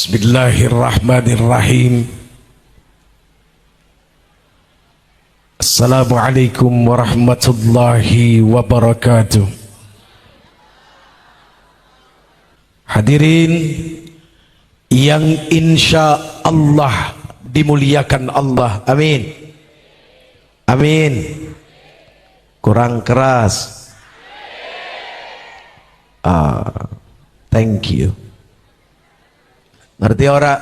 Bismillahirrahmanirrahim. Assalamualaikum warahmatullahi wabarakatuh. Hadirin yang insya Allah dimuliakan Allah. Amin. Amin. Kurang keras. Thank you. Ngerti ora?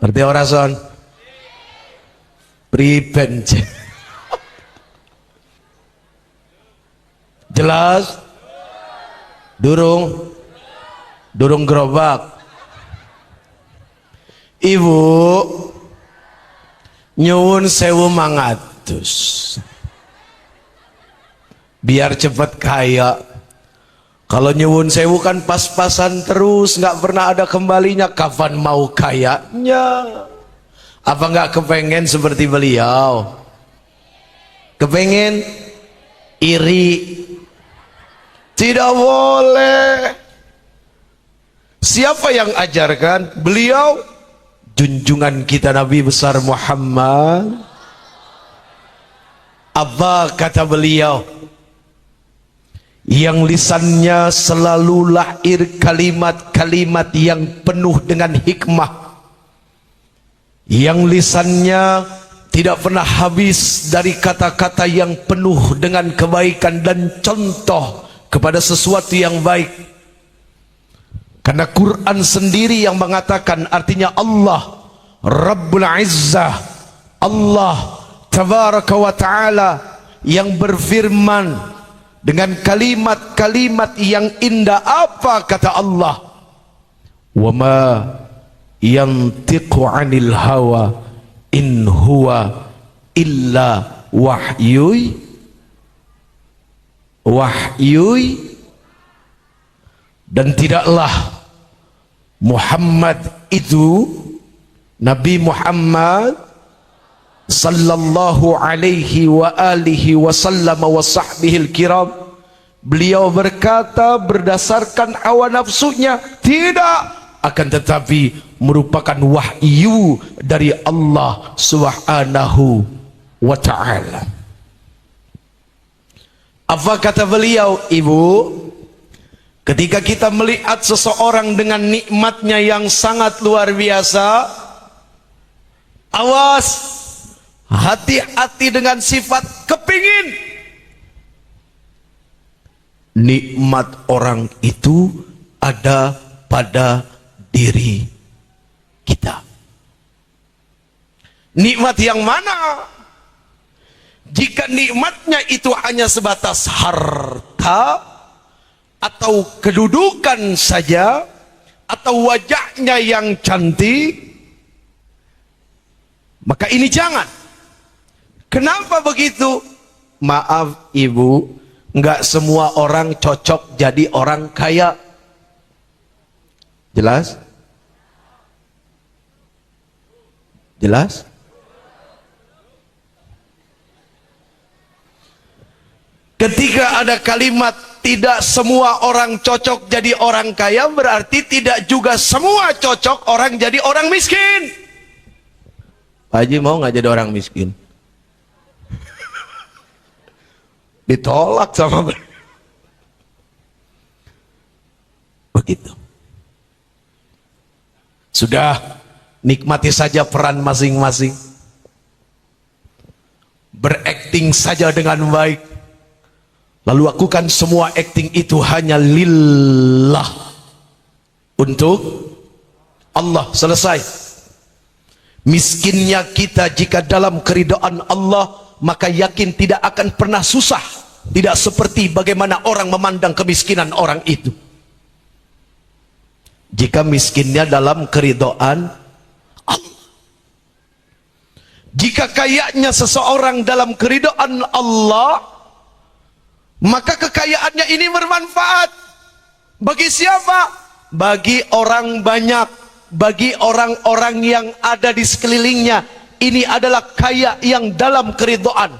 Ngerti ora son? Priben. Jelas? Durung gerobak. Ibu nyuwun 1.500 biar cepat kaya. Kalau nyuwun 1.000 kan pas-pasan terus, nggak pernah ada kembalinya. Kapan mau kayanya? Apa nggak kepengen seperti beliau? Kepengen? Iri? Tidak boleh. Siapa yang ajarkan? Beliau, junjungan kita Nabi besar Muhammad. Apa kata beliau? Yang lisannya selalu lahir kalimat-kalimat yang penuh dengan hikmah, yang lisannya tidak pernah habis dari kata-kata yang penuh dengan kebaikan dan contoh kepada sesuatu yang baik. Karena Quran sendiri yang mengatakan, artinya Allah Rabbul Izzah, Allah Tabaraka wa Ta'ala yang berfirman dengan kalimat-kalimat yang indah. Apa kata Allah? Wa ma yantiqu 'anil hawa in huwa illa wahyuy dan tidaklah Muhammad itu, Nabi Muhammad sallallahu alaihi wa alihi wasallam wa sahbihil kiram, beliau berkata berdasarkan hawa nafsunya, tidak, akan tetapi merupakan wahyu dari Allah subhanahu wa ta'ala. Apa kata beliau, ibu? Ketika kita melihat seseorang dengan nikmatnya yang sangat luar biasa, awas, hati-hati dengan sifat kepingin. Nikmat orang itu ada pada diri kita. Nikmat yang mana? Jika nikmatnya itu hanya sebatas harta atau kedudukan saja, atau wajahnya yang cantik, maka ini jangan. Kenapa begitu? Maaf ibu, nggak semua orang cocok jadi orang kaya. Jelas? Jelas? Ketika ada kalimat tidak semua orang cocok jadi orang kaya, berarti tidak juga semua cocok orang jadi orang miskin. Pak Haji mau nggak jadi orang miskin? Ditolak sama begitu. Sudah, nikmati saja peran masing-masing, berakting saja dengan baik, lalu lakukan semua akting itu hanya lillah, untuk Allah. Selesai. Miskinnya kita jika dalam keridhaan Allah, maka yakin tidak akan pernah susah. Tidak seperti bagaimana orang memandang kemiskinan orang itu. Jika miskinnya dalam keridhaan Allah. Jika kayanya seseorang dalam keridhaan Allah, maka kekayaannya ini bermanfaat. Bagi siapa? Bagi orang banyak, bagi orang-orang yang ada di sekelilingnya. Ini adalah kaya yang dalam keridhaan.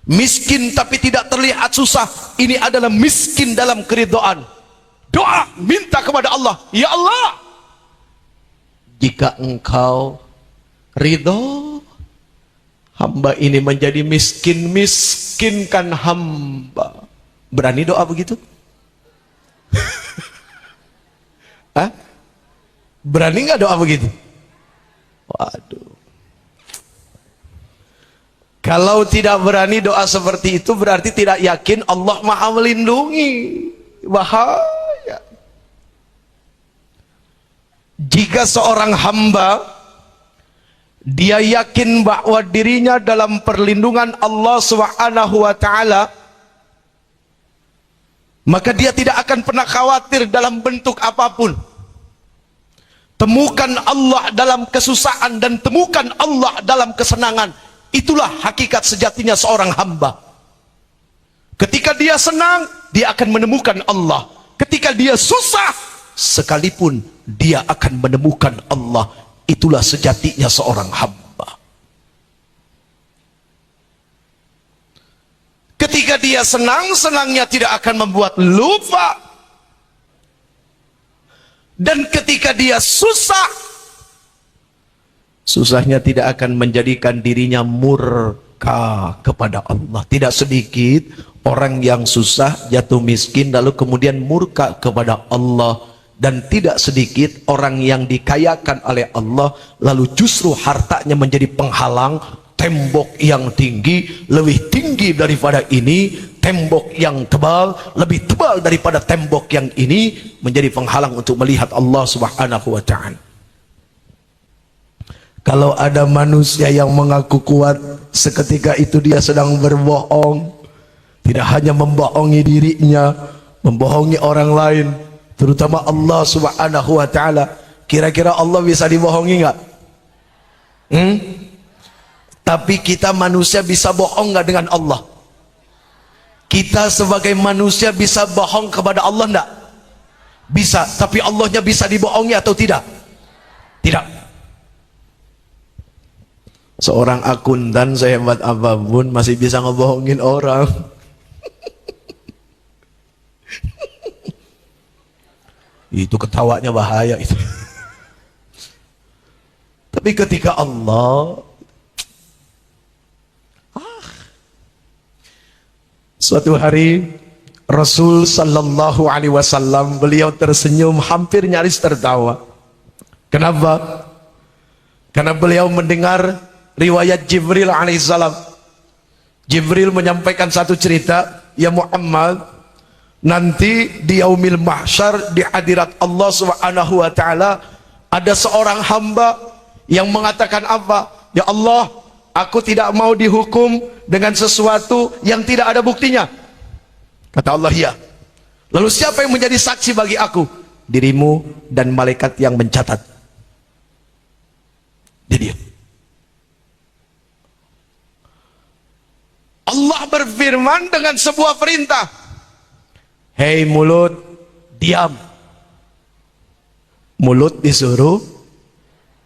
Miskin tapi tidak terlihat susah, ini adalah miskin dalam keridhaan. Doa, minta kepada Allah, ya Allah, jika engkau ridho hamba ini menjadi miskin, miskinkan hamba. Berani doa begitu? Hah? Berani nggak doa begitu? Waduh. Kalau tidak berani doa seperti itu, berarti tidak yakin Allah Maha melindungi. Bahaya. Jika seorang hamba dia yakin bahwa dirinya dalam perlindungan Allah Subhanahu wa taala, maka dia tidak akan pernah khawatir dalam bentuk apapun. Temukan Allah dalam kesusahan dan temukan Allah dalam kesenangan. Itulah hakikat sejatinya seorang hamba. Ketika dia senang, dia akan menemukan Allah. Ketika dia susah, sekalipun dia akan menemukan Allah. Itulah sejatinya seorang hamba. Ketika dia senang, senangnya tidak akan membuat lupa. Dan ketika dia susah, susahnya tidak akan menjadikan dirinya murka kepada Allah. Tidak sedikit orang yang susah, jatuh miskin, lalu kemudian murka kepada Allah. Dan tidak sedikit orang yang dikayakan oleh Allah, lalu justru hartanya menjadi penghalang. Tembok yang tinggi, lebih tinggi daripada ini. Tembok yang tebal, lebih tebal daripada tembok yang ini, menjadi penghalang untuk melihat Allah Subhanahu wa ta'ala. Kalau ada manusia yang mengaku kuat, seketika itu dia sedang berbohong. Tidak hanya membohongi dirinya, membohongi orang lain, terutama Allah Subhanahu wa ta'ala. Kira-kira Allah bisa dibohongi nggak? Tapi kita manusia bisa bohong nggak dengan Allah? Kita sebagai manusia bisa bohong kepada Allah enggak? Bisa, tapi Allahnya bisa dibohongi atau tidak? Tidak. Seorang akuntan sehebat apapun masih bisa ngebohongin orang. Itu ketawanya bahaya itu. Tapi ketika Allah, suatu hari Rasul sallallahu alaihi wasallam, beliau tersenyum hampir nyaris tertawa. Kenapa? Karena beliau mendengar riwayat Jibril alaihissalam. Jibril menyampaikan satu cerita, ya Muhammad, nanti di yaumil mahsyar, di hadirat Allah Subhanahu wa taala, ada seorang hamba yang mengatakan apa? Ya Allah, aku tidak mau dihukum dengan sesuatu yang tidak ada buktinya. Kata Allah, ya. Lalu siapa yang menjadi saksi bagi aku? Dirimu dan malaikat yang mencatat. Dia diam. Allah berfirman dengan sebuah perintah. Hei mulut, diam. Mulut disuruh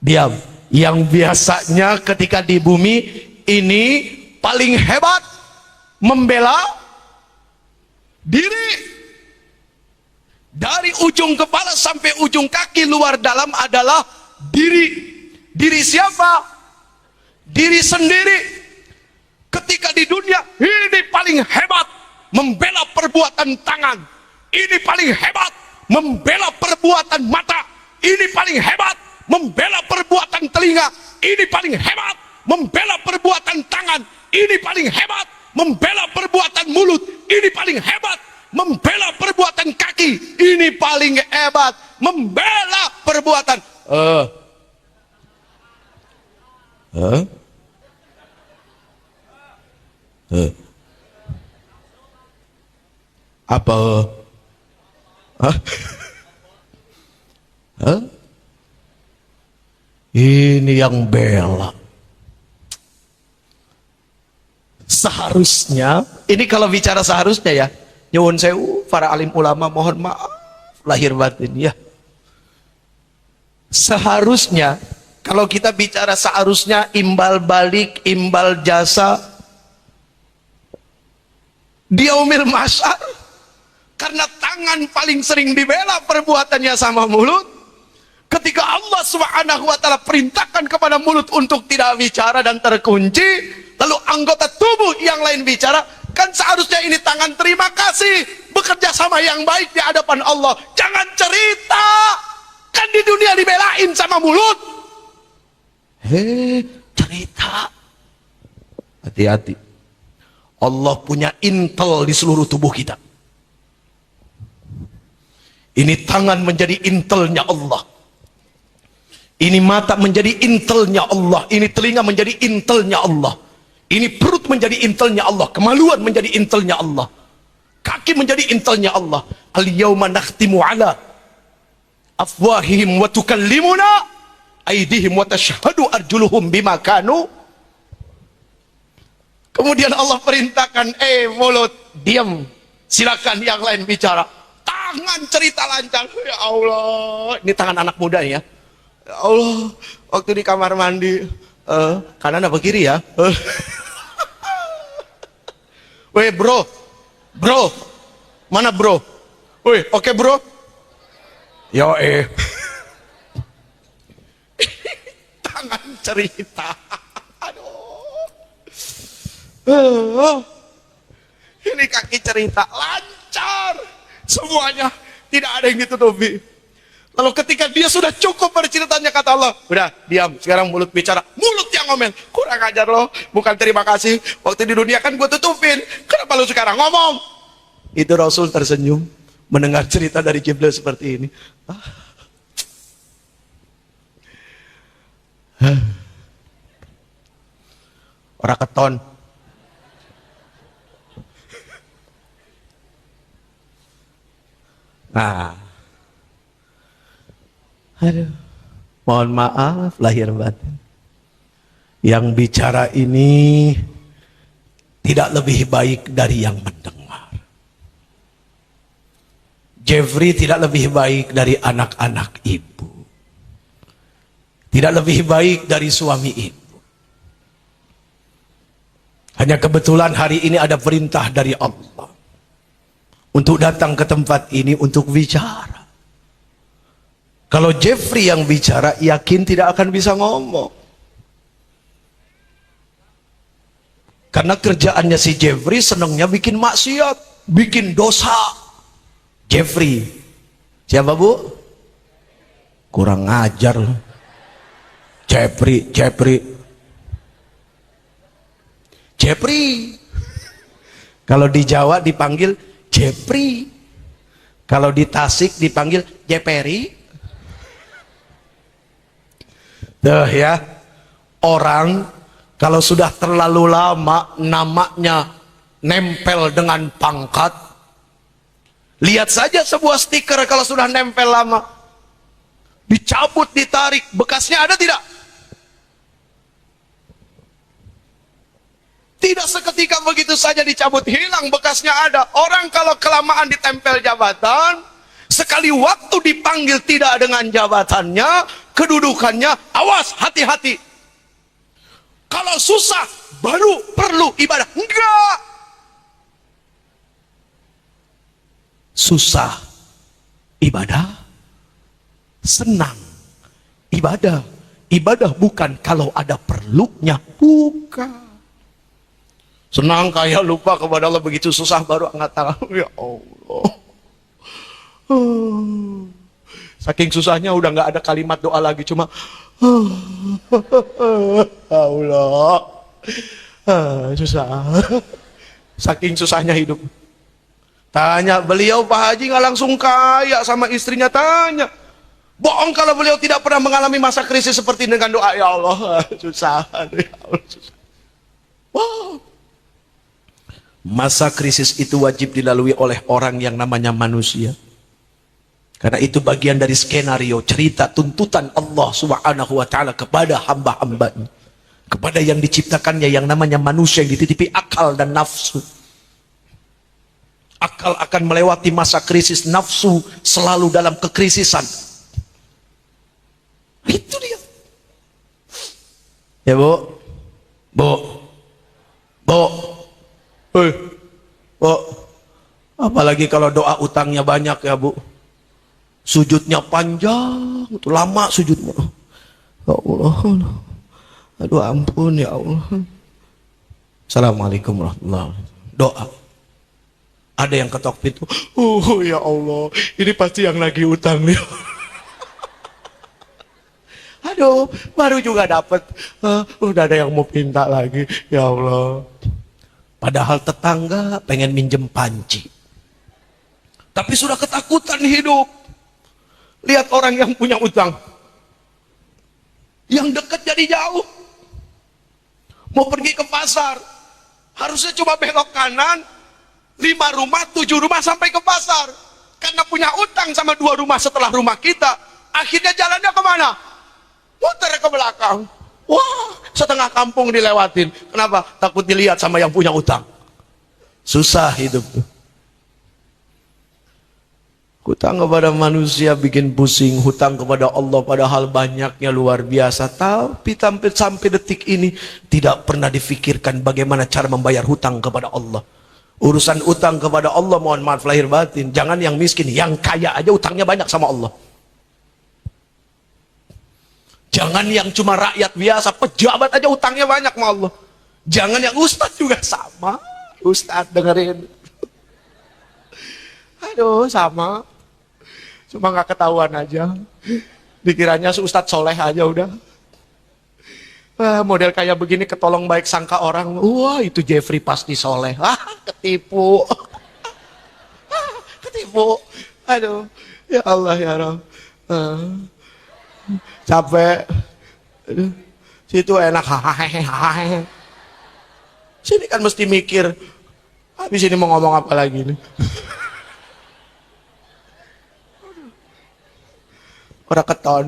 diam. Yang biasanya ketika di bumi ini paling hebat membela diri, dari ujung kepala sampai ujung kaki luar dalam adalah diri. Diri siapa? Diri sendiri. Ketika di dunia ini paling hebat membela perbuatan tangan, ini paling hebat membela perbuatan mata, ini paling hebat membela perbuatan telinga, ini paling hebat membela perbuatan tangan, ini paling hebat membela perbuatan mulut, ini paling hebat membela perbuatan kaki, ini paling hebat membela perbuatan apa? Ini yang bela. Seharusnya, ini kalau bicara seharusnya ya, nyuwun sewu, para alim ulama mohon maaf lahir batin ya. Seharusnya, kalau kita bicara seharusnya imbal balik, imbal jasa, di yaumil mahsyar, Karena tangan paling sering dibela perbuatannya sama mulut. Ketika Allah Subhanahu wa taala perintahkan kepada mulut untuk tidak bicara dan terkunci, lalu anggota tubuh yang lain bicara, kan seharusnya ini tangan terima kasih, bekerja sama yang baik di hadapan Allah. Jangan cerita. Kan di dunia dibelain sama mulut. Cerita. Hati-hati. Allah punya intel di seluruh tubuh kita. Ini tangan menjadi intelnya Allah. Ini mata menjadi intelnya Allah. Ini telinga menjadi intelnya Allah. Ini perut menjadi intelnya Allah. Kemaluan menjadi intelnya Allah. Kaki menjadi intelnya Allah. Al-yawma nakhtimu ala afwahihim wa tukallimuna aydihim wa tashhadu arjuluhum bima kanu. Kemudian Allah perintahkan, mulut, diam. Silakan yang lain bicara. Tangan cerita lancar. Ya Allah, ini tangan anak muda ya. Ya Allah, waktu di kamar mandi, kanan apa kiri ya? Weh bro, mana bro? Weh, oke bro? Yo tangan cerita. Aduh, ini kaki cerita lancar, semuanya tidak ada yang ditutupi. Lalu ketika dia sudah cukup berceritanya, kata Allah, udah diam, sekarang mulut bicara. Mulut yang ngomel, kurang ajar loh, bukan terima kasih, waktu di dunia kan gue tutupin, kenapa lu sekarang ngomong? Itu Rasul tersenyum mendengar cerita dari Jibril seperti ini. Orang keton. Aduh, mohon maaf lahir batin. Yang bicara ini tidak lebih baik dari yang mendengar. Jeffrey tidak lebih baik dari anak-anak ibu. Tidak lebih baik dari suami ibu. Hanya kebetulan hari ini ada perintah dari Allah untuk datang ke tempat ini untuk bicara. Kalau Jeffrey yang bicara, yakin tidak akan bisa ngomong. Karena kerjaannya si Jeffrey senangnya bikin maksiat, bikin dosa. Jeffrey, siapa bu? Kurang ngajar. Jeffrey. Kalau di Jawa dipanggil Jeffrey. Kalau di Tasik dipanggil Jeperi. Tuh ya, orang kalau sudah terlalu lama namanya nempel dengan pangkat, lihat saja sebuah stiker kalau sudah nempel lama, dicabut, ditarik, bekasnya ada tidak? Tidak seketika begitu saja dicabut, hilang, bekasnya ada. Orang kalau kelamaan ditempel jabatan, sekali waktu dipanggil tidak dengan jabatannya, kedudukannya, awas, hati-hati. Kalau susah, baru perlu ibadah. Enggak. Susah, ibadah. Senang, ibadah. Ibadah bukan kalau ada perlunya, bukan. Senang kayak lupa kepada Allah, begitu susah baru angkat tangan. Ya Allah. Saking susahnya udah nggak ada kalimat doa lagi, cuma Allah. Susah. Saking susahnya hidup. Tanya beliau, Pak Haji nggak langsung kaya sama istrinya, tanya. Bohong kalau beliau tidak pernah mengalami masa krisis seperti dengan doa. Ya Allah, susah. Ya Allah, susah. Wow. Masa krisis itu wajib dilalui oleh orang yang namanya manusia. Karena itu bagian dari skenario cerita tuntutan Allah Subhanahu wa taala kepada hamba-hambanya, kepada yang diciptakannya yang namanya manusia yang dititipi akal dan nafsu. Akal akan melewati masa krisis, nafsu selalu dalam kekrisisan. Itu dia. Ya Bu. Apalagi kalau doa utangnya banyak ya Bu. Sujudnya panjang, itu lama sujudnya. Ya Allah. Aduh ampun ya Allah. Assalamualaikum warahmatullahi wabarakatuh. Doa. Ada yang ketok pintu. Oh ya Allah, ini pasti yang lagi utang nih. Aduh, baru juga dapat. Udah ada yang mau pinta lagi. Ya Allah. Padahal tetangga pengen minjem panci. Tapi sudah ketakutan hidup. Lihat orang yang punya utang. Yang dekat jadi jauh. Mau pergi ke pasar. Harusnya coba belok kanan. 5 rumah, 7 rumah sampai ke pasar. Karena punya utang sama 2 rumah setelah rumah kita. Akhirnya jalannya kemana? Muter ke belakang. Wah, setengah kampung dilewatin. Kenapa? Takut dilihat sama yang punya utang. Susah hidup tuh. Hutang kepada manusia bikin pusing, hutang kepada Allah padahal banyaknya luar biasa. Tapi sampai detik ini tidak pernah difikirkan bagaimana cara membayar hutang kepada Allah. Urusan utang kepada Allah, mohon maaf lahir batin, jangan yang miskin, yang kaya aja utangnya banyak sama Allah. Jangan yang cuma rakyat biasa, pejabat aja utangnya banyak sama Allah. Jangan yang ustadz juga sama. Ustadz dengerin. Aduh sama. Cuma nggak ketahuan aja. Dikiranya ustadz soleh aja udah. Model kayak begini ketolong baik sangka orang. Wah itu Jeffrey pasti soleh. Ketipu. Ketipu. Aduh. Ya Allah ya Rabb. Capek. Aduh. Situ enak. Sini kan mesti mikir. Habis ini mau ngomong apa lagi nih. Orang keton.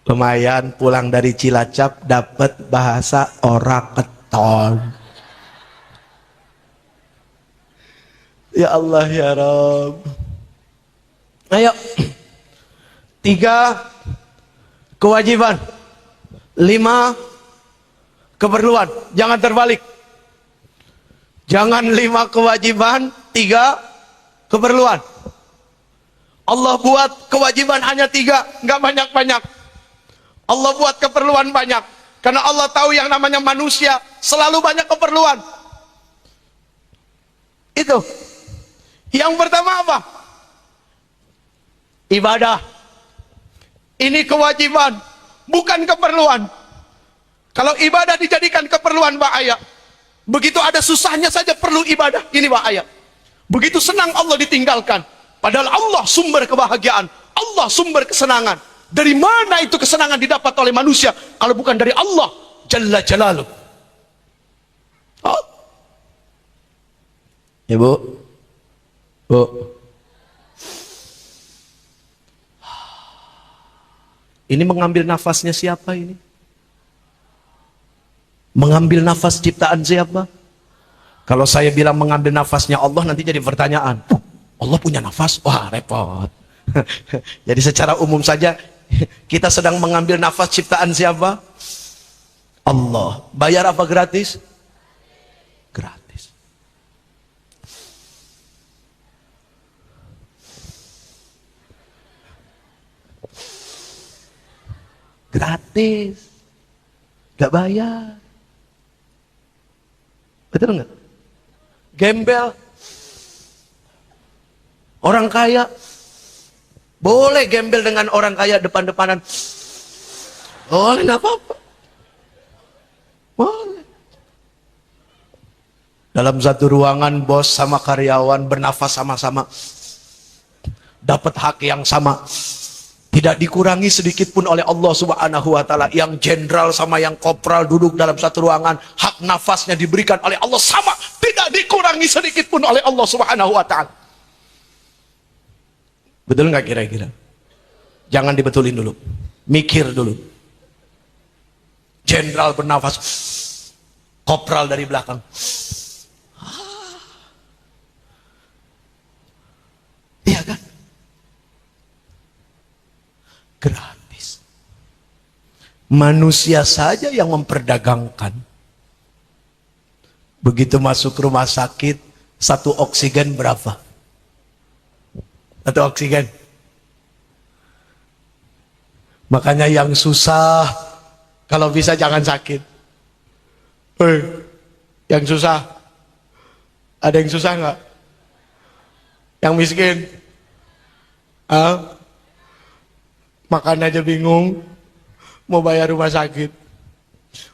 Lumayan pulang dari Cilacap dapat bahasa orang keton. Ya Allah ya Rabb. Ayo. 3 kewajiban. 5 keperluan. Jangan terbalik. Jangan 5 kewajiban, 3 keperluan. Allah buat kewajiban hanya 3, nggak banyak-banyak. Allah buat keperluan banyak. Karena Allah tahu yang namanya manusia selalu banyak keperluan. Itu. Yang pertama apa? Ibadah. Ini kewajiban, bukan keperluan. Kalau ibadah dijadikan keperluan bahaya. Begitu ada susahnya saja perlu ibadah, ini bahaya. Begitu senang Allah ditinggalkan. Padahal Allah sumber kebahagiaan, Allah sumber kesenangan. Dari mana itu kesenangan didapat oleh manusia kalau bukan dari Allah Jalla Jalaluh? Oh. Ya Bu. Bu. Ini mengambil nafasnya siapa ini? Mengambil nafas ciptaan siapa? Kalau saya bilang mengambil nafasnya Allah nanti jadi pertanyaan. Allah punya nafas? Wah repot. Jadi secara umum saja kita sedang mengambil nafas ciptaan siapa? Allah. Bayar apa gratis? Gratis. Gratis. Gak bayar. Betul nggak? Gembel. Orang kaya boleh gembel dengan orang kaya depan-depanan. Boleh, nggak apa-apa. Boleh. Dalam satu ruangan bos sama karyawan bernafas sama-sama. Dapat hak yang sama. Tidak dikurangi sedikit pun oleh Allah Subhanahu wa taala. Yang jenderal sama yang kopral duduk dalam satu ruangan, hak nafasnya diberikan oleh Allah sama, tidak dikurangi sedikit pun oleh Allah Subhanahu wa taala. Betul nggak kira-kira? Jangan dibetulin dulu, mikir dulu. Jenderal bernafas, kopral dari belakang. Iya kan? Gratis. Manusia saja yang memperdagangkan. Begitu masuk rumah sakit, satu oksigen berapa? Satu oksigen. Makanya yang susah, kalau bisa jangan sakit. Yang susah, ada yang susah nggak? Yang miskin, makan aja bingung, mau bayar rumah sakit.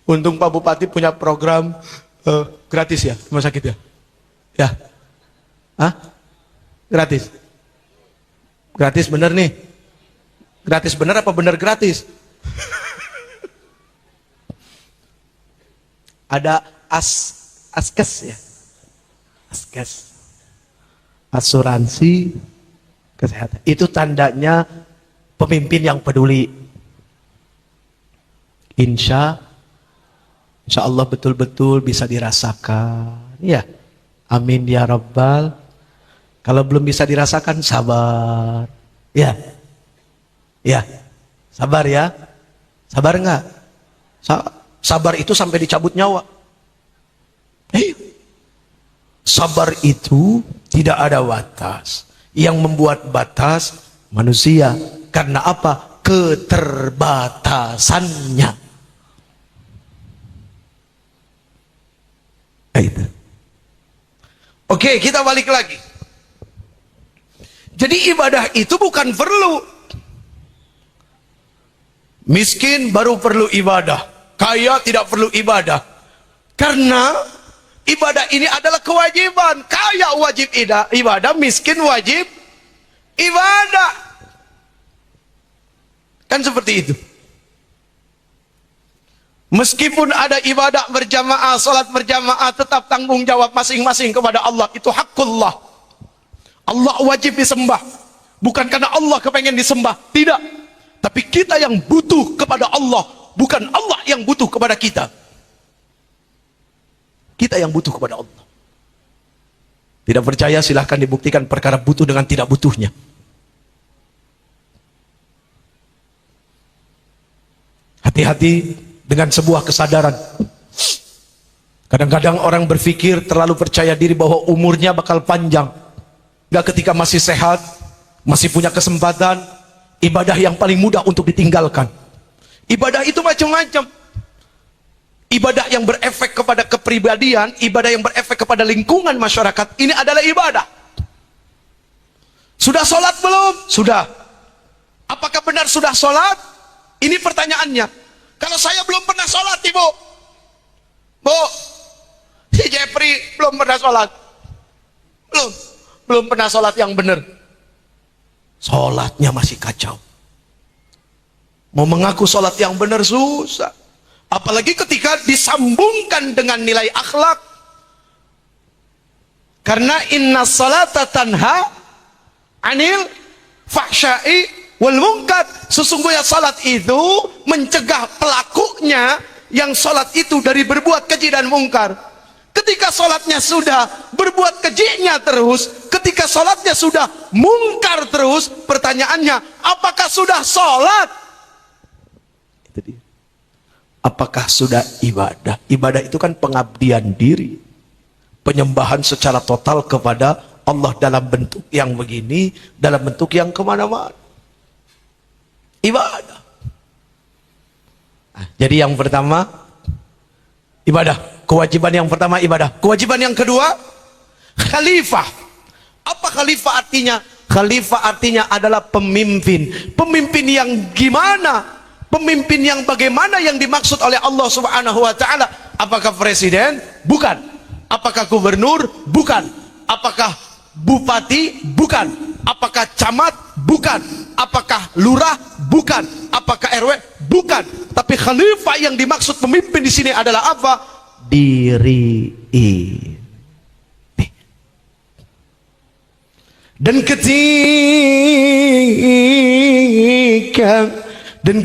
Untung Pak Bupati punya program gratis ya, rumah sakit ya? Ya? Gratis? Gratis bener nih? Gratis bener apa bener gratis? Ada askes ya? Askes. Asuransi kesehatan. Itu tandanya pemimpin yang peduli. Insya Allah betul-betul bisa dirasakan. Ya, amin ya Rabbal. Kalau belum bisa dirasakan, sabar. Ya, sabar ya. Sabar nggak? Sabar itu sampai dicabut nyawa. Sabar itu tidak ada batas. Yang membuat batas manusia. Karena apa? Keterbatasannya. Itu. Oke, kita balik lagi. Jadi ibadah itu bukan perlu. Miskin baru perlu ibadah, kaya tidak perlu ibadah. Karena ibadah ini adalah kewajiban. Kaya wajib ibadah, miskin wajib ibadah. Kan seperti itu. Meskipun ada ibadah berjamaah, salat berjamaah, tetap tanggung jawab masing-masing kepada Allah. Itu hakullah. Allah wajib disembah. Bukan karena Allah kepengen disembah, tidak. Tapi kita yang butuh kepada Allah, bukan Allah yang butuh kepada kita. Kita yang butuh kepada Allah. Tidak percaya silahkan dibuktikan perkara butuh dengan tidak butuhnya. Hati-hati dengan sebuah kesadaran. Kadang-kadang orang berpikir terlalu percaya diri bahwa umurnya bakal panjang. Gak ketika masih sehat, masih punya kesempatan, ibadah yang paling mudah untuk ditinggalkan. Ibadah itu macam-macam. Ibadah yang berefek kepada kepribadian, ibadah yang berefek kepada lingkungan masyarakat, ini adalah ibadah. Sudah sholat belum? Sudah. Apakah benar sudah sholat? Ini pertanyaannya. Kalau saya belum pernah sholat, Ibu. Bu, si Jeffrey belum pernah sholat. Belum pernah sholat yang benar. Sholatnya masih kacau. Mau mengaku sholat yang benar susah. Apalagi ketika disambungkan dengan nilai akhlak. Karena inna sholata tanha anil fahsyai wal munkar. Sesungguhnya salat itu mencegah pelakunya yang salat itu dari berbuat keji dan mungkar. Ketika salatnya sudah berbuat kejinya terus, ketika salatnya sudah mungkar terus, pertanyaannya, apakah sudah salat? Itu dia. Apakah sudah ibadah? Ibadah itu kan pengabdian diri, penyembahan secara total kepada Allah dalam bentuk yang begini, dalam bentuk yang kemana-mana. Ibadah. Jadi yang pertama ibadah, kewajiban yang pertama ibadah. Kewajiban yang kedua khalifah. Apa khalifah artinya? Khalifah artinya adalah pemimpin. Pemimpin yang gimana? Pemimpin yang bagaimana yang dimaksud oleh Allah Subhanahu wa taala? Apakah presiden? Bukan. Apakah gubernur? Bukan. Apakah bupati? Bukan. Apakah camat? Bukan. Apakah lurah? Bukan. Apakah RW? Bukan. Tapi khalifah yang dimaksud pemimpin di sini adalah apa? Diri ini. Dan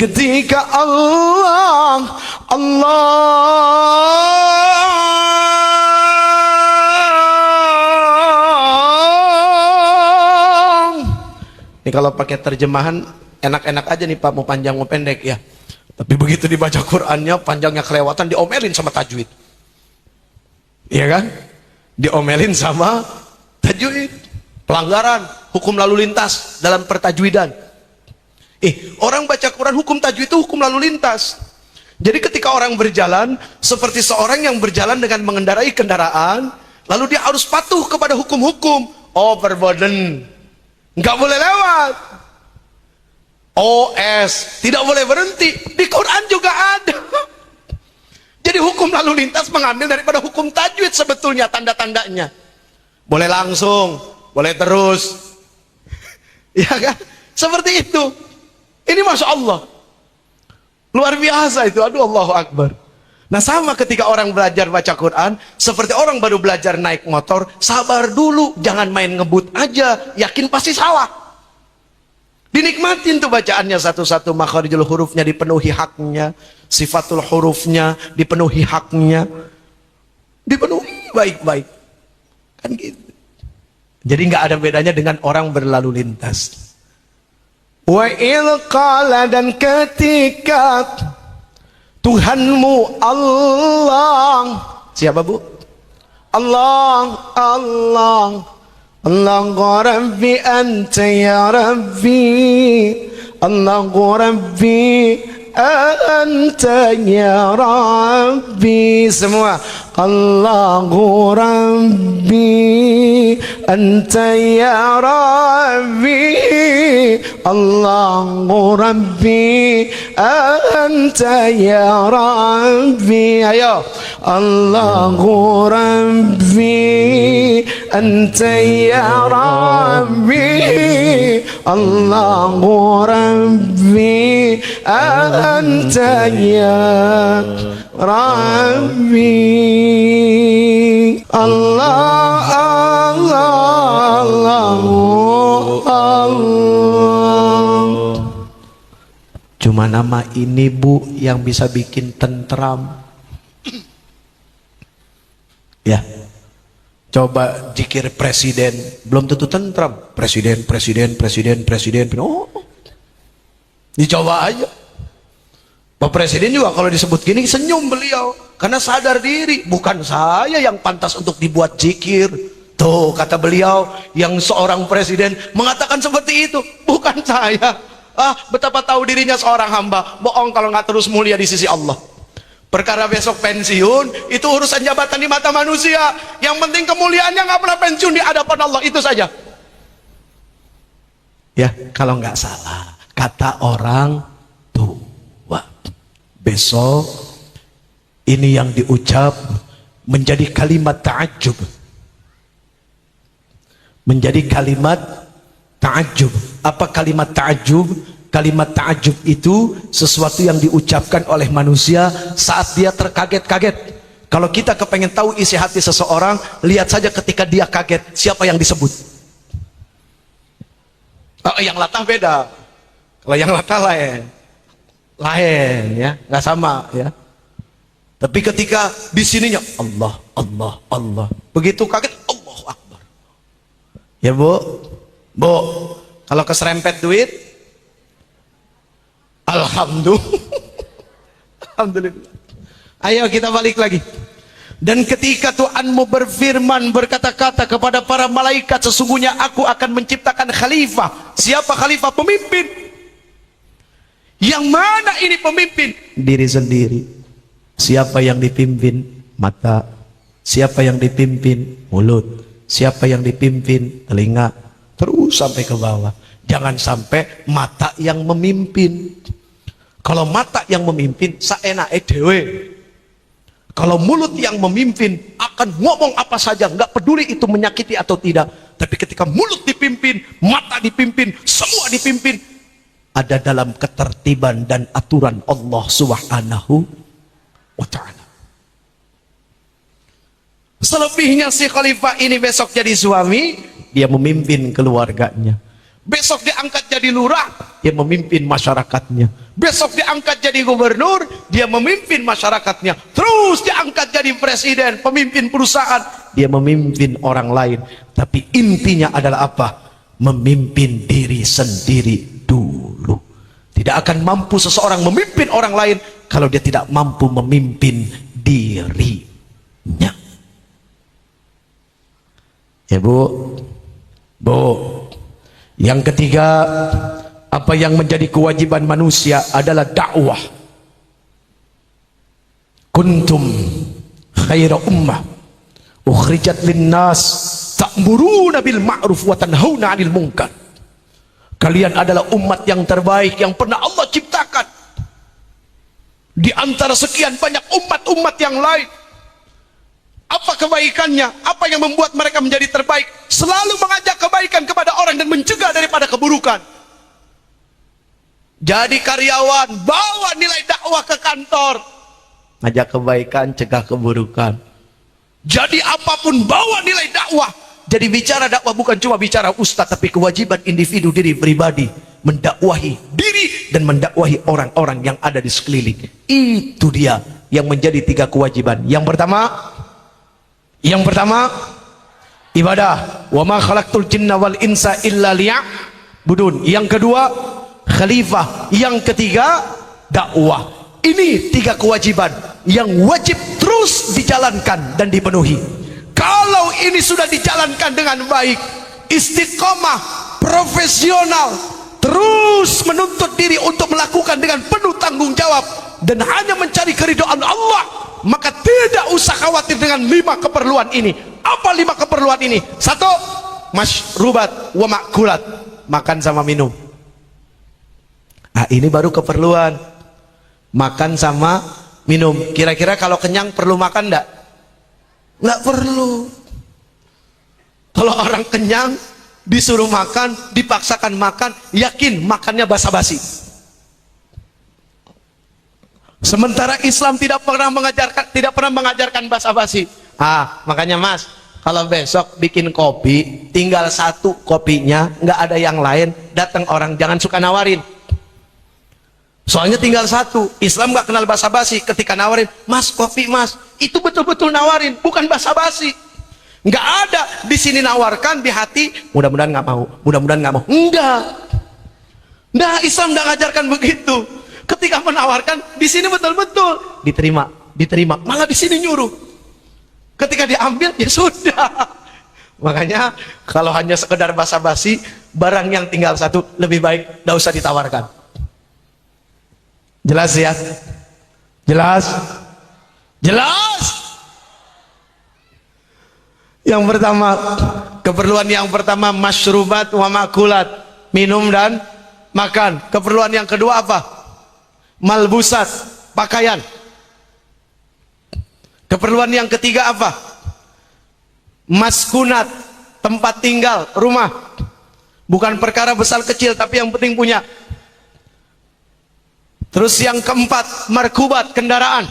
ketika Allah ini kalau pakai terjemahan enak-enak aja nih Pak, mau panjang mau pendek ya. Tapi begitu dibaca Qur'annya panjangnya kelewatan, diomelin sama tajwid. Iya kan? Diomelin sama tajwid, pelanggaran hukum lalu lintas dalam pertajwidan. Orang baca Quran hukum tajwid itu hukum lalu lintas. Jadi ketika orang berjalan seperti seorang yang berjalan dengan mengendarai kendaraan, lalu dia harus patuh kepada hukum-hukum. Overburden, nggak boleh lewat. OS, tidak boleh berhenti. Di Quran juga ada. Jadi hukum lalu lintas mengambil daripada hukum tajwid sebetulnya tanda-tandanya. Boleh langsung, boleh terus. Ya kan? Seperti itu. Ini Masya Allah. Luar biasa itu. Aduh, Allahu Akbar. Nah sama ketika orang belajar baca Quran, seperti orang baru belajar naik motor, sabar dulu. Jangan main ngebut aja. Yakin pasti salah. Dinikmatin tuh bacaannya satu-satu, makharijul hurufnya dipenuhi haknya, sifatul hurufnya dipenuhi haknya, dipenuhi baik-baik. Kan gitu. Jadi nggak ada bedanya dengan orang berlalu lintas. Wa qala, dan ketika Tuhanmu Allah, siapa Bu? Allah, Allah. Allah Rabbi anta ya Rabbi, Allah Rabbi anta ya Rabbi. Semua Allah Rabbi anta ya Rabbi, Allah Rabbi anta ya Rabbi. Ayo, Allah Rabbi anta ya Rabbi, Allah Rabbi anta ya Rabbi. Allah, Allah, Allah, Allah. Cuma nama ini Bu yang bisa bikin tentram. Ya. Coba zikir presiden, belum tentu tentram. Presiden, presiden, presiden, presiden. Oh, dicoba aja. Pak Presiden juga kalau disebut gini senyum beliau, karena sadar diri, bukan saya yang pantas untuk dibuat zikir. Tuh kata beliau, yang seorang presiden mengatakan seperti itu, bukan saya. Betapa tahu dirinya seorang hamba, bohong kalau nggak terus mulia di sisi Allah. Perkara besok pensiun, itu urusan jabatan di mata manusia. Yang penting kemuliaannya nggak pernah pensiun di hadapan Allah, itu saja. Ya, kalau nggak salah, kata orang tua. Besok, ini yang diucap menjadi kalimat ta'ajub. Menjadi kalimat ta'ajub. Apa kalimat ta'ajub? Kalimat ta'ajub itu sesuatu yang diucapkan oleh manusia saat dia terkaget-kaget. Kalau kita kepengen tahu isi hati seseorang, lihat saja ketika dia kaget, siapa yang disebut. Yang latah beda. Kalau yang latah lain ya, nggak sama ya. Tapi ketika di sininya Allah, Allah, Allah, begitu kaget Allahu Akbar. Ya Bu, kalau keserempet duit, Alhamdulillah. Ayo kita balik lagi. Dan ketika Tuhanmu berfirman, berkata-kata kepada para malaikat, sesungguhnya aku akan menciptakan khalifah. Siapa khalifah? Pemimpin. Yang mana ini pemimpin? Diri sendiri. Siapa yang dipimpin? Mata. Siapa yang dipimpin? Mulut. Siapa yang dipimpin? Telinga. Terus sampai ke bawah. Jangan sampai mata yang memimpin. Kalau mata yang memimpin, saenake dhewe. Kalau mulut yang memimpin, akan ngomong apa saja, nggak peduli itu menyakiti atau tidak. Tapi ketika mulut dipimpin, mata dipimpin, semua dipimpin, ada dalam ketertiban dan aturan Allah Subhanahu wa ta'ala. Selebihnya si khalifah ini besok jadi suami, dia memimpin keluarganya. Besok diangkat jadi lurah, dia memimpin masyarakatnya. Besok diangkat jadi gubernur, dia memimpin masyarakatnya. Terus diangkat jadi presiden, pemimpin perusahaan, dia memimpin orang lain. Tapi intinya adalah apa? Memimpin diri sendiri dulu. Tidak akan mampu seseorang memimpin orang lain kalau dia tidak mampu memimpin dirinya. Ya Bu, Bu. Yang ketiga, apa yang menjadi kewajiban manusia adalah dakwah. Kuntum khaira ummah ukhrijat linnas ta'muruna bil ma'ruf wa tanhauna 'anil munkar. Kalian adalah umat yang terbaik yang pernah Allah ciptakan di antara sekian banyak umat-umat yang lain. Apa kebaikannya? Apa yang membuat mereka menjadi terbaik? Selalu mengajak kebaikan kepada orang dan mencegah daripada keburukan. Jadi karyawan, bawa nilai dakwah ke kantor. Ngajak kebaikan, cegah keburukan. Jadi apapun bawa nilai dakwah. Jadi bicara dakwah bukan cuma bicara ustaz, tapi kewajiban individu diri pribadi mendakwahi diri dan mendakwahi orang-orang yang ada di sekeliling. Itu dia yang menjadi 3 kewajiban. Yang pertama ibadah. Wa ma khalaqtul jinna wal insa illa liya'budun. Yang kedua khalifah. Yang ketiga dakwah. Ini 3 kewajiban yang wajib terus dijalankan dan dipenuhi. Kalau ini sudah dijalankan dengan baik, istiqomah, profesional, terus menuntut diri untuk melakukan dengan penuh tanggung jawab dan hanya mencari keridhaan Allah, maka tidak usah khawatir dengan 5 keperluan ini. Apa 5 keperluan ini? 1, masyrubat wa makulat, makan sama minum. Ini baru keperluan, makan sama minum. Kira-kira kalau kenyang perlu makan enggak? Enggak perlu. Kalau orang kenyang disuruh makan, dipaksakan makan, yakin makannya basa-basi. Sementara Islam tidak pernah mengajarkan basa-basi. Makanya Mas, kalau besok bikin kopi, tinggal 1 kopinya, nggak ada yang lain, datang orang jangan suka nawarin. Soalnya tinggal 1. Islam nggak kenal basa-basi. Ketika nawarin, Mas kopi Mas, itu betul-betul nawarin, bukan basa-basi. Nggak ada di sini nawarkan di hati, mudah-mudahan nggak mau, mudah-mudahan nggak mau. Enggak. Nah, Islam nggak ngajarkan begitu. Ketika menawarkan di sini betul-betul diterima, malah di sini nyuruh. Ketika diambil ya sudah. Makanya kalau hanya sekedar basa-basi, barang yang tinggal 1 lebih baik nggak usah ditawarkan. Jelas ya? Jelas? Yang pertama, keperluan yang pertama masyrubat wa makulat, minum dan makan. Keperluan yang kedua apa? Malbusat, pakaian. Keperluan yang ketiga apa? Maskunat, tempat tinggal, rumah. Bukan perkara besar kecil, tapi yang penting punya. Terus yang keempat, markubat, kendaraan.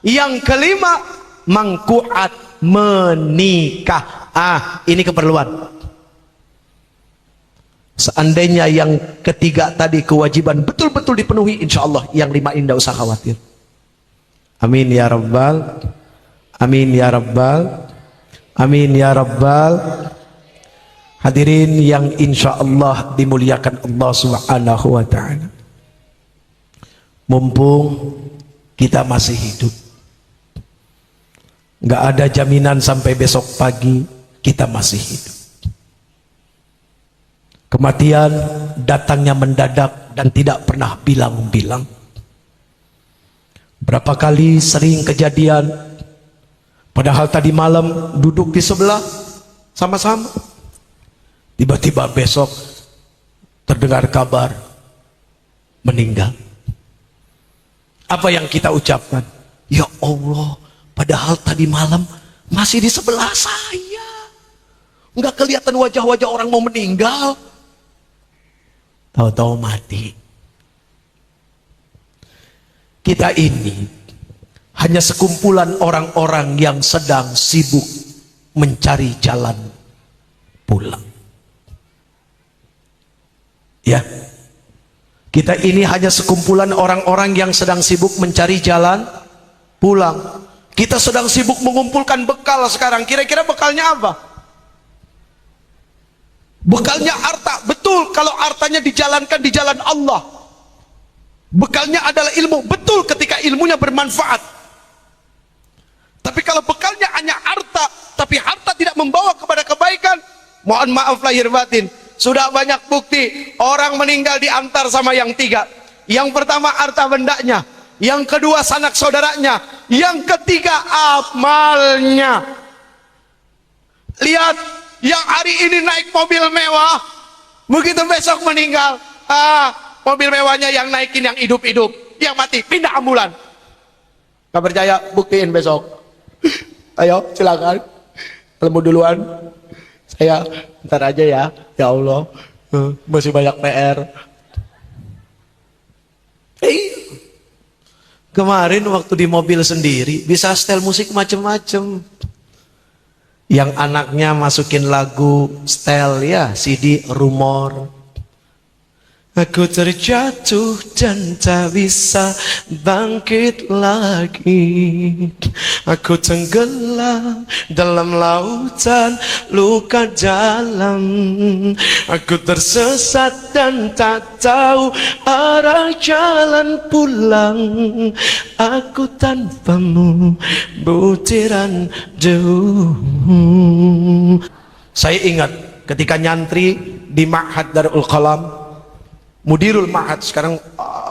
Yang kelima, mangkuat, menikah. Ini keperluan. Seandainya yang ketiga tadi kewajiban betul-betul dipenuhi, insya Allah yang 5 ini tidak usah khawatir. Amin ya rabbal, amin ya rabbal, amin ya rabbal. Hadirin yang insya Allah dimuliakan Allah subhanahu wa ta'ala. Mumpung kita masih hidup, nggak ada jaminan sampai besok pagi kita masih hidup. Kematian datangnya mendadak dan tidak pernah bilang-bilang. Berapa kali sering kejadian, padahal tadi malam duduk di sebelah sama-sama, tiba-tiba besok terdengar kabar meninggal. Apa yang kita ucapkan? Ya Allah, padahal tadi malam masih di sebelah saya, nggak kelihatan wajah-wajah orang mau meninggal, tahu-tahu mati. Kita ini hanya sekumpulan orang-orang yang sedang sibuk mencari jalan pulang. Ya, kita ini hanya sekumpulan orang-orang yang sedang sibuk mencari jalan pulang. Kita sedang sibuk mengumpulkan bekal sekarang. Kira-kira bekalnya apa? Bekalnya harta. Betul kalau hartanya dijalankan di jalan Allah. Bekalnya adalah ilmu. Betul ketika ilmunya bermanfaat. Tapi kalau bekalnya hanya harta, tapi harta tidak membawa kepada kebaikan, Mohon maaf lahir batin. Sudah banyak bukti orang meninggal diantar sama yang tiga. Yang pertama harta bendanya, yang kedua sanak saudaranya, yang ketiga amalnya. Lihat, yang hari ini naik mobil mewah, begitu besok meninggal, mobil mewahnya yang naikin yang hidup-hidup, yang mati pindah ambulan. Gak percaya, buktiin besok. Ayo silakan, kalau mau duluan, saya ntar aja ya. Ya Allah, masih banyak PR. Kemarin waktu di mobil sendiri bisa setel musik macem-macem. Yang anaknya masukin lagu setel ya CD Rumor. Aku terjatuh dan tak bisa bangkit lagi. Aku tenggelam dalam lautan luka dalam. Aku tersesat dan tak tahu arah jalan pulang. Aku tanpamu butiran debu. Saya ingat ketika nyantri di Ma'had Darul Qalam, Mudirul Ma'had sekarang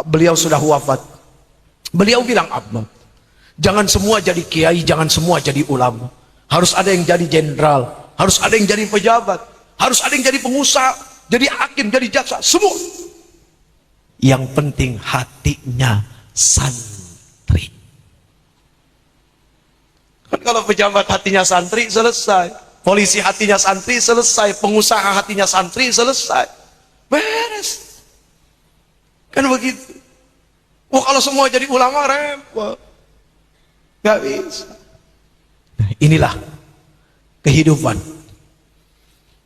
beliau sudah wafat. Beliau bilang, Abang, jangan semua jadi kiai, jangan semua jadi ulama. Harus ada yang jadi jenderal, harus ada yang jadi pejabat, harus ada yang jadi pengusaha, jadi hakim, jadi jaksa, semua. Yang penting hatinya santri. Kan kalau pejabat hatinya santri selesai, polisi hatinya santri selesai, pengusaha hatinya santri selesai, beres. Kan begitu. Oh, kalau semua jadi ulama repot. Gak bisa. Nah, inilah kehidupan.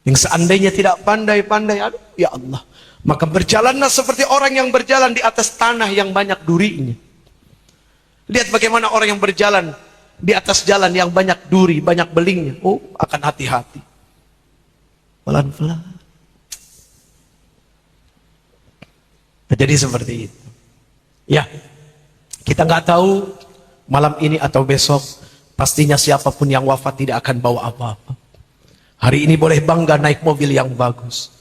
Yang seandainya tidak pandai-pandai, aduh ya Allah, maka berjalanlah seperti orang yang berjalan di atas tanah yang banyak durinya. Lihat bagaimana orang yang berjalan di atas jalan yang banyak duri, banyak belingnya. Oh, akan hati-hati. Pelan-pelan. Jadi seperti itu. Ya, kita nggak tahu malam ini atau besok. Pastinya siapapun yang wafat tidak akan bawa apa-apa. Hari ini boleh bangga naik mobil yang bagus,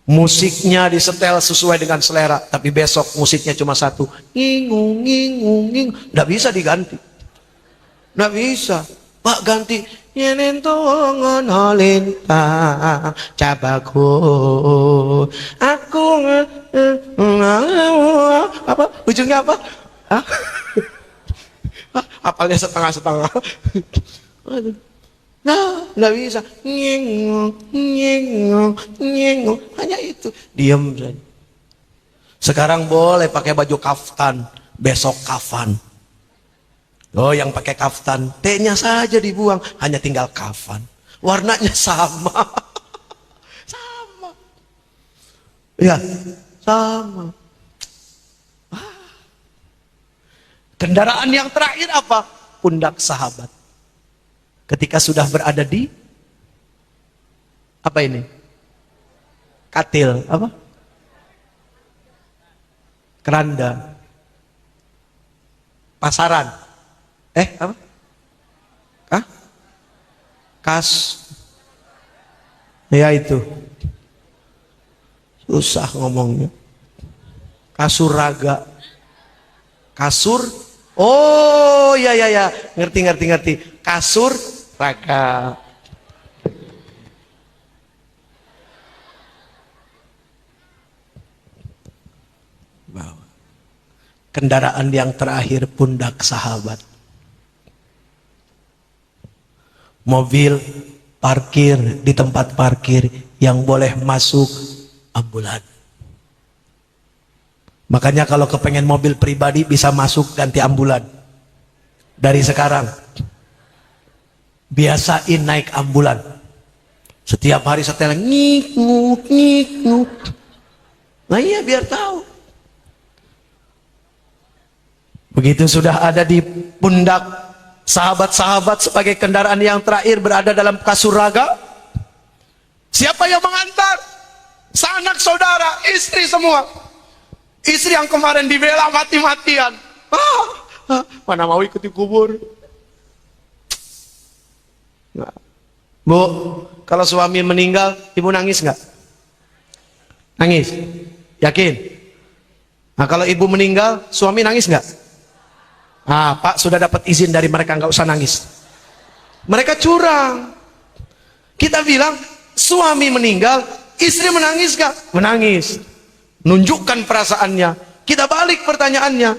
musiknya disetel sesuai dengan selera. Tapi besok musiknya cuma satu, ngingung ngingung ngingung. Nggak bisa diganti. Nggak bisa. Pak ganti. Yenen tongon holinta cabaku. Aku apa? Ujungnya apa? Hah? Apalnya setengah-setengah. Nah, nggak bisa. Nyengong, nyengong, nyengong. Hanya itu. Diam saja. Sekarang boleh pakai baju kaftan, besok kafan. Oh, yang pakai kaftan, T-nya saja dibuang, hanya tinggal kafan. Warnanya sama. Sama. Ya, sama. Kendaraan yang terakhir apa? Pundak sahabat. Ketika sudah berada di apa ini? Katil, apa? Keranda. Pasaran. Apa? Hah? Ya itu. Susah ngomongnya. Kasur raga. Kasur. Oh, ya. Ngerti. Kasur raga. Wow. Kendaraan yang terakhir pundak sahabat. Mobil parkir di tempat parkir yang boleh masuk ambulan. Makanya kalau kepengen mobil pribadi bisa masuk ganti ambulan. Dari sekarang biasain naik ambulan. Setiap hari setel ngikut ngikut. Nah iya biar tahu. Begitu sudah ada di pundak sahabat-sahabat sebagai kendaraan yang terakhir berada dalam kasur raga. Siapa yang mengantar? Sanak saudara, istri semua. Istri yang kemarin dibela mati-matian. Mana mau ikut di kubur? Nah, Bu, kalau suami meninggal, ibu nangis nggak? Nangis? Yakin? Nah, kalau ibu meninggal, suami nangis nggak? Ah, Pak sudah dapat izin dari mereka, nggak usah nangis. Mereka curang. Kita bilang, suami meninggal, istri menangis nggak? Menangis. Nunjukkan perasaannya. Kita balik pertanyaannya,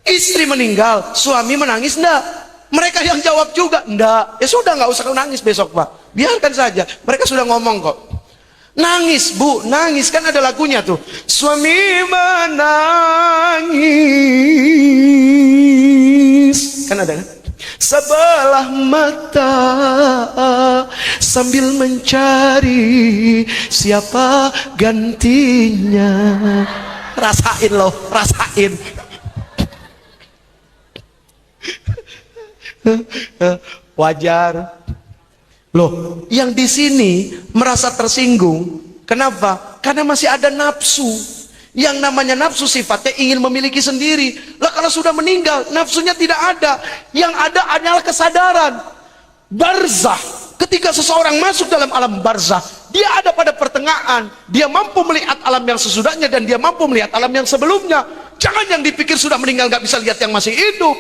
istri meninggal, suami menangis enggak? Mereka yang jawab juga, enggak. Ya sudah, nggak usah nangis besok Pak, biarkan saja. Mereka sudah ngomong kok. Nangis Bu, nangis, kan ada lagunya tuh. Suami menangis, kan ada kan? Sebelah mata sambil mencari siapa gantinya. Rasain loh, rasain. Wajar. Loh, yang di sini merasa tersinggung. Kenapa? Karena masih ada nafsu. Yang namanya nafsu sifatnya ingin memiliki sendiri. Lah kalau sudah meninggal, nafsunya tidak ada. Yang ada hanyalah kesadaran. Barzah. Ketika seseorang masuk dalam alam barzah, dia ada pada pertengahan. Dia mampu melihat alam yang sesudahnya dan dia mampu melihat alam yang sebelumnya. Jangan yang dipikir sudah meninggal gak bisa lihat yang masih hidup.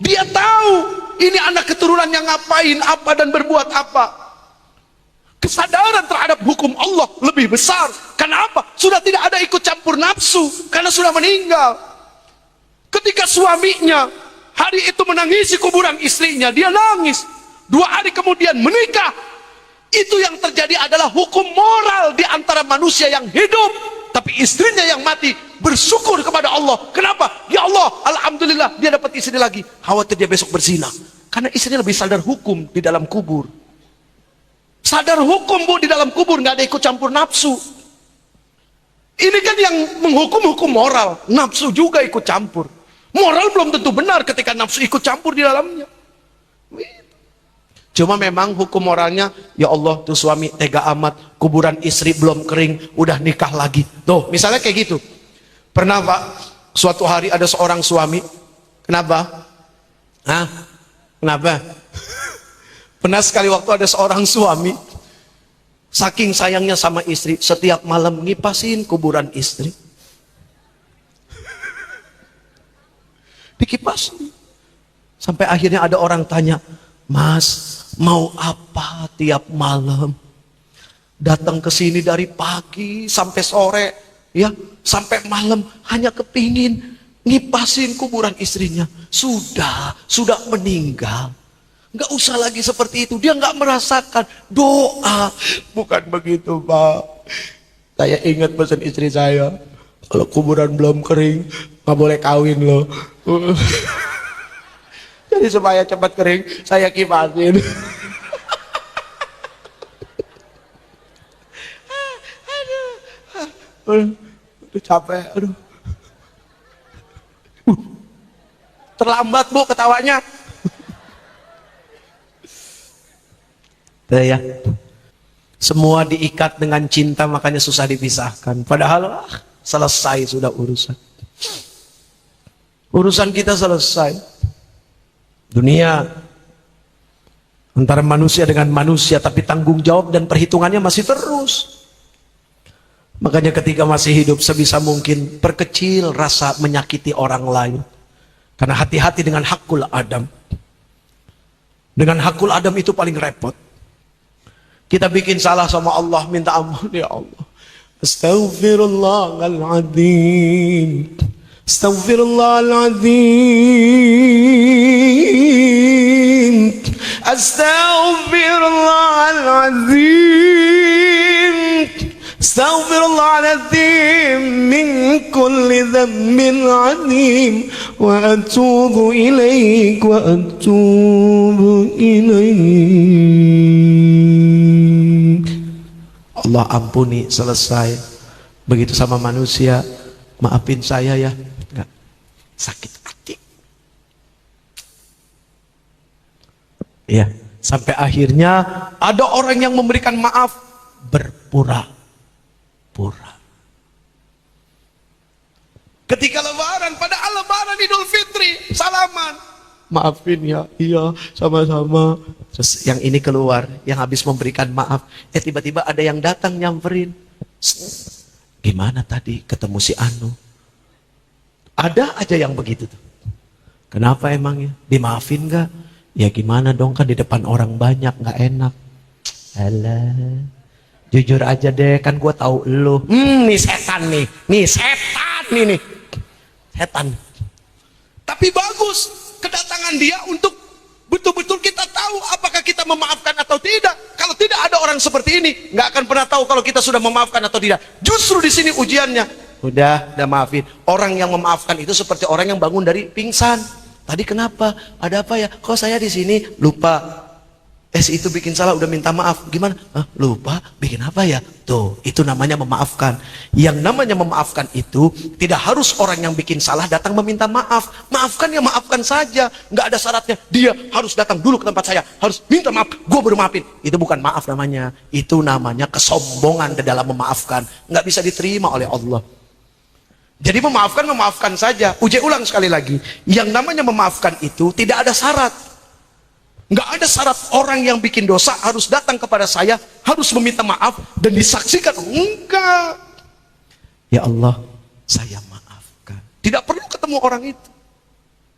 Dia tahu ini anak keturunan yang ngapain apa dan berbuat apa. Kesadaran terhadap hukum Allah lebih besar. Kenapa? Sudah tidak ada ikut campur nafsu karena sudah meninggal. Ketika suaminya hari itu menangisi kuburan istrinya, dia nangis. 2 hari kemudian menikah. Itu yang terjadi adalah hukum moral di antara manusia yang hidup, tapi istrinya yang mati bersyukur kepada Allah. Kenapa? Ya Allah, alhamdulillah dia dapat istri lagi. Khawatir dia besok berzina. Karena istrinya lebih sadar hukum di dalam kubur. Sadar hukum Bu di dalam kubur, nggak ada ikut campur nafsu. Ini kan yang menghukum hukum moral, nafsu juga ikut campur. Moral belum tentu benar ketika nafsu ikut campur di dalamnya. Cuma memang hukum moralnya, ya Allah tuh suami tega amat, kuburan istri belum kering, udah nikah lagi. Tuh, misalnya kayak gitu. Pernah Pak, suatu hari ada seorang suami, kenapa? Hah? Kenapa? Pernah sekali waktu ada seorang suami, saking sayangnya sama istri, setiap malam ngipasin kuburan istri. Dikipasin. Sampai akhirnya ada orang tanya, Mas, mau apa tiap malam? Datang ke sini dari pagi sampai sore, ya, sampai malam hanya kepingin ngipasin kuburan istrinya. Sudah meninggal. Nggak usah lagi seperti itu. Dia nggak merasakan doa. Bukan begitu Pak. Saya ingat pesan istri saya, kalau kuburan belum kering nggak boleh kawin loh. Jadi supaya cepat kering, saya kipasin. Aduh, capek, aduh. Terlambat Bu ketawanya. Ya. Semua diikat dengan cinta, makanya susah dipisahkan. Padahal selesai sudah urusan. Urusan kita selesai. Dunia antara manusia dengan manusia, tapi tanggung jawab dan perhitungannya masih terus. Makanya ketika masih hidup sebisa mungkin perkecil rasa menyakiti orang lain. Karena hati-hati dengan hakul adam. Dengan hakul adam itu paling repot. Kita bikin salah sama Allah, minta ampun ya Allah. Astaghfirullahaladzim. Astaghfirullahaladzim. Astaghfirullahaladzim. Astaghfirullahaladzim min kulli dhanbin azim wa atubu ilaik wa atubu ilaik. Allah ampuni, selesai. Begitu sama manusia, maafin saya ya. Enggak. Sakit hati. Ya, sampai akhirnya ada orang yang memberikan maaf berpura-pura. Ketika lebaran, pada lebaran Idul Fitri, salaman. maafin ya, iya sama-sama. Terus yang ini keluar, yang habis memberikan maaf, tiba-tiba ada yang datang nyamperin. Gimana tadi ketemu si Anu? Ada aja yang begitu tuh. Kenapa emangnya? Dimaafin gak? Ya gimana dong, kan di depan orang banyak, gak enak. Alah, jujur aja deh, kan gue tahu lu. Nih setan nih setan nih. Setan. Tapi bagus kedatangan dia untuk betul-betul kita tahu apakah kita memaafkan atau tidak. Kalau tidak ada orang seperti ini, nggak akan pernah tahu kalau kita sudah memaafkan atau tidak. Justru di sini ujiannya. Udah maafin. Orang yang memaafkan itu seperti orang yang bangun dari pingsan. Tadi kenapa? Ada apa ya? Kok saya di sini lupa? Si itu bikin salah udah minta maaf. Gimana? Lupa? Bikin apa ya? Tuh, itu namanya memaafkan. Yang namanya memaafkan itu tidak harus orang yang bikin salah datang meminta maaf. Maafkan ya maafkan saja. Nggak ada syaratnya. Dia harus datang dulu ke tempat saya. Harus minta maaf. Gue baru maafin. Itu bukan maaf namanya. Itu namanya kesombongan di dalam memaafkan. Nggak bisa diterima oleh Allah. Jadi memaafkan saja. Uji ulang sekali lagi. Yang namanya memaafkan itu tidak ada syarat. Nggak ada syarat orang yang bikin dosa harus datang kepada saya, harus meminta maaf dan disaksikan. Enggak. Ya Allah, saya maafkan. Tidak perlu ketemu orang itu.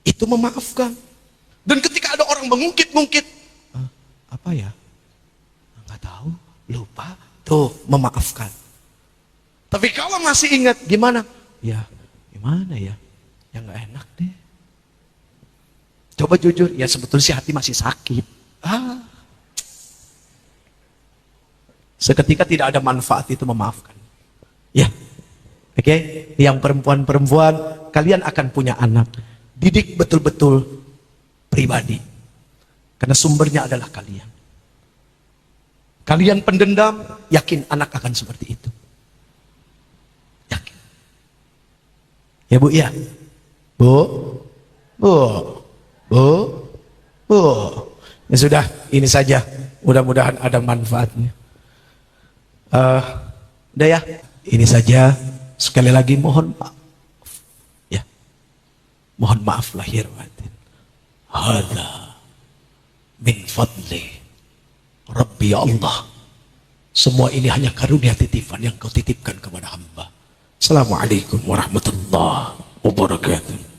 Itu memaafkan. Dan ketika ada orang mengungkit-ungkit, apa ya? Nggak tahu, lupa. Tuh, memaafkan. Tapi kalau masih ingat, gimana? Ya, gimana ya? Ya nggak enak deh. Coba jujur, ya sebetulnya si hati masih sakit. Seketika tidak ada manfaat itu memaafkan. Ya, oke. Yang perempuan-perempuan, kalian akan punya anak. Didik betul-betul pribadi. Karena sumbernya adalah kalian. Kalian pendendam, yakin anak akan seperti itu. Yakin. Ya Bu, ya. Bu. Ya sudah, ini saja. Mudah-mudahan ada manfaatnya. Udah ya, ini saja. Sekali lagi mohon maaf. Ya, mohon maaf lahir batin. Hadza min fadli Rabbi Allah. Semua ini hanya karunia titipan yang kau titipkan kepada hamba. Assalamualaikum warahmatullahi wabarakatuh.